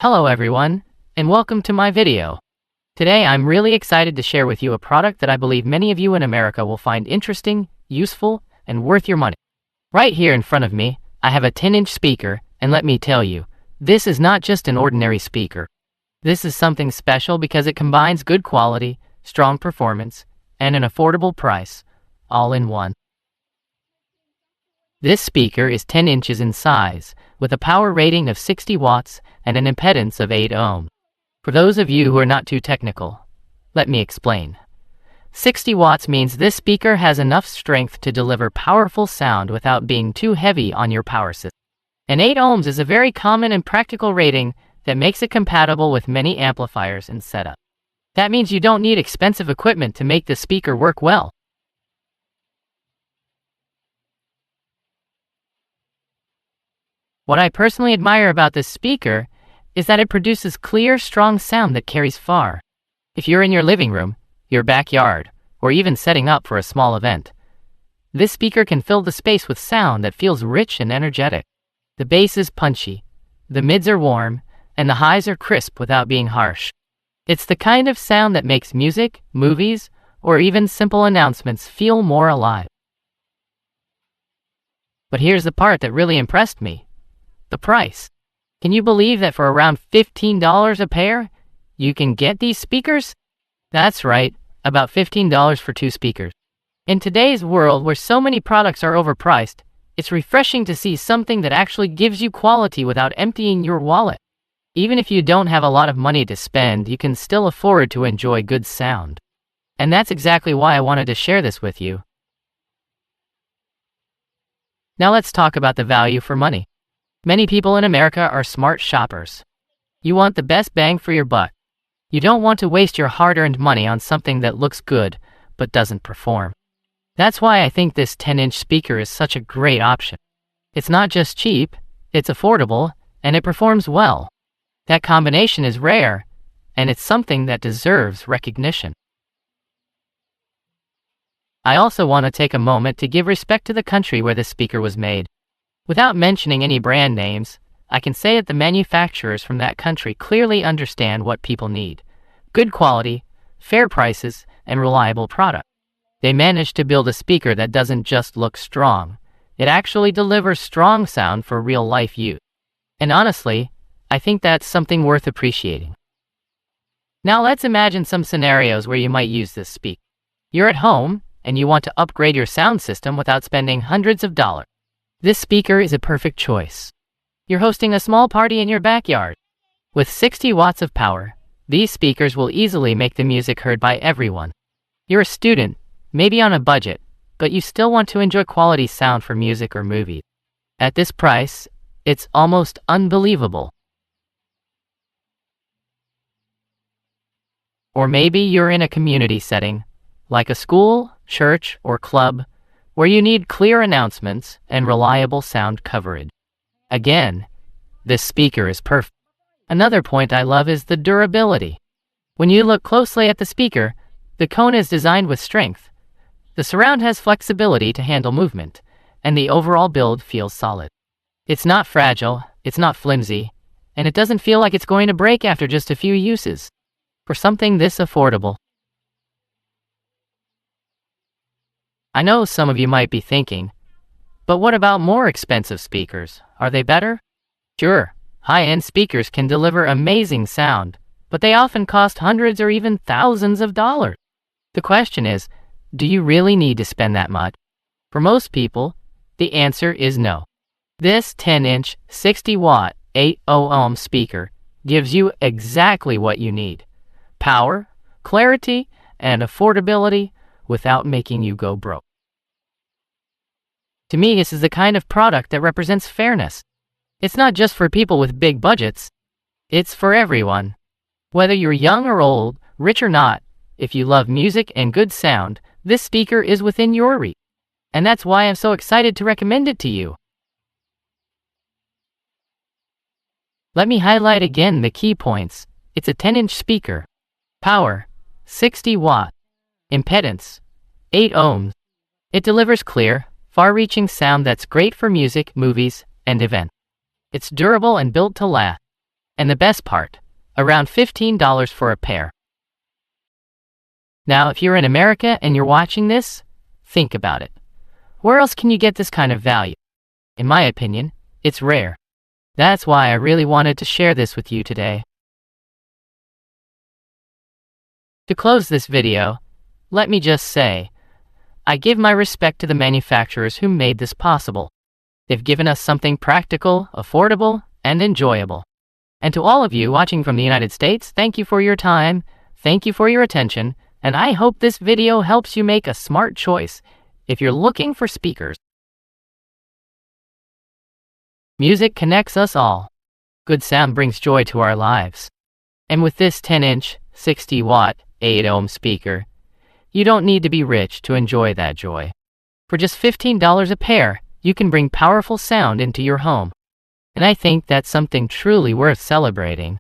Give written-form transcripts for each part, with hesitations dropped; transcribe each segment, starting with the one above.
Hello everyone, and welcome to my video. Today I'm really excited to share with you a product that I believe many of you in America will find interesting, useful, and worth your money. Right here in front of me, I have a 10-inch speaker, and let me tell you, this is not just an ordinary speaker. This is something special because it combines good quality, strong performance, and an affordable price, all in one. This speaker is 10 inches in size, with a power rating of 60 watts and an impedance of 8 ohms. For those of you who are not too technical, let me explain. 60 watts means this speaker has enough strength to deliver powerful sound without being too heavy on your power system. And 8 ohms is a very common and practical rating that makes it compatible with many amplifiers and setup. That means you don't need expensive equipment to make the speaker work well. What I personally admire about this speaker is that it produces clear, strong sound that carries far. If you're in your living room, your backyard, or even setting up for a small event, this speaker can fill the space with sound that feels rich and energetic. The bass is punchy, the mids are warm, and the highs are crisp without being harsh. It's the kind of sound that makes music, movies, or even simple announcements feel more alive. But here's the part that really impressed me. The price. Can you believe that for around $15 a pair, you can get these speakers? That's right, about $15 for two speakers. In today's world where so many products are overpriced, it's refreshing to see something that actually gives you quality without emptying your wallet. Even if you don't have a lot of money to spend, you can still afford to enjoy good sound. And that's exactly why I wanted to share this with you. Now let's talk about the value for money. Many people in America are smart shoppers. You want the best bang for your buck. You don't want to waste your hard-earned money on something that looks good but doesn't perform. That's why I think this 10-inch speaker is such a great option. It's not just cheap, it's affordable, and it performs well. That combination is rare, and it's something that deserves recognition. I also want to take a moment to give respect to the country where this speaker was made. Without mentioning any brand names, I can say that the manufacturers from that country clearly understand what people need: good quality, fair prices, and reliable product. They managed to build a speaker that doesn't just look strong, it actually delivers strong sound for real-life use. And honestly, I think that's something worth appreciating. Now let's imagine some scenarios where you might use this speaker. You're at home, and you want to upgrade your sound system without spending hundreds of dollars. This speaker is a perfect choice. You're hosting a small party in your backyard. With 60 watts of power, these speakers will easily make the music heard by everyone. You're a student, maybe on a budget, but you still want to enjoy quality sound for music or movies. At this price, it's almost unbelievable. Or maybe you're in a community setting, like a school, church, or club, where you need clear announcements and reliable sound coverage. Again, this speaker is perfect. Another point I love is the durability. When you look closely at the speaker, the cone is designed with strength. The surround has flexibility to handle movement, and the overall build feels solid. It's not fragile, it's not flimsy, and it doesn't feel like it's going to break after just a few uses. For something this affordable, I know some of you might be thinking, but what about more expensive speakers? Are they better? Sure, high-end speakers can deliver amazing sound, but they often cost hundreds or even thousands of dollars. The question is, do you really need to spend that much? For most people, the answer is no. This 10-inch, 60-watt, 8 ohm speaker gives you exactly what you need: power, clarity, and affordability without making you go broke. To me, this is the kind of product that represents fairness. It's not just for people with big budgets. It's for everyone. Whether you're young or old, rich or not, if you love music and good sound, this speaker is within your reach. And that's why I'm so excited to recommend it to you. Let me highlight again the key points. It's a 10-inch speaker. Power, 60 watt. Impedance, 8 ohms. It delivers clear, far-reaching sound that's great for music, movies, and events. It's durable and built to last. And the best part, around $15 for a pair. Now, if you're in America and you're watching this, think about it. Where else can you get this kind of value? In my opinion, it's rare. That's why I really wanted to share this with you today. To close this video, let me just say, I give my respect to the manufacturers who made this possible. They've given us something practical, affordable, and enjoyable. And to all of you watching from the United States, thank you for your time, thank you for your attention, and I hope this video helps you make a smart choice if you're looking for speakers. Music connects us all. Good sound brings joy to our lives. And with this 10-inch, 60-watt, 8-ohm speaker, you don't need to be rich to enjoy that joy. For just $15 a pair, you can bring powerful sound into your home. And I think that's something truly worth celebrating.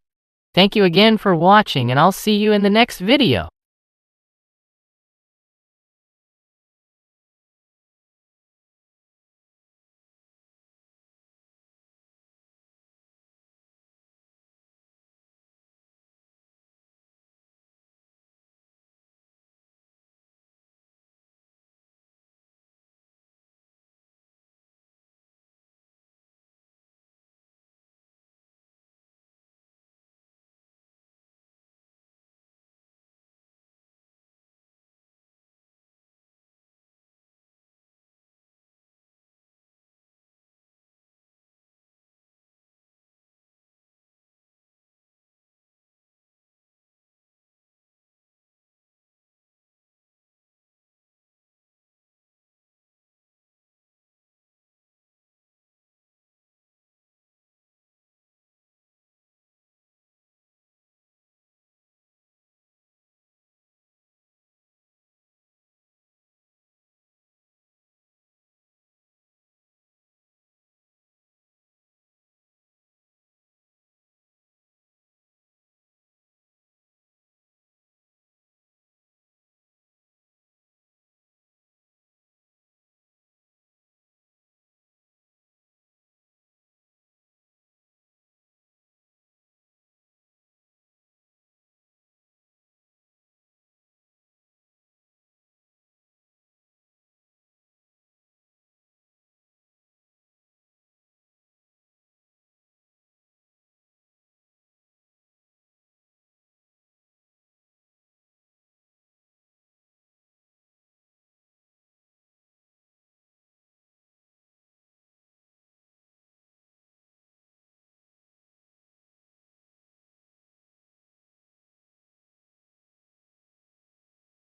Thank you again for watching, and I'll see you in the next video.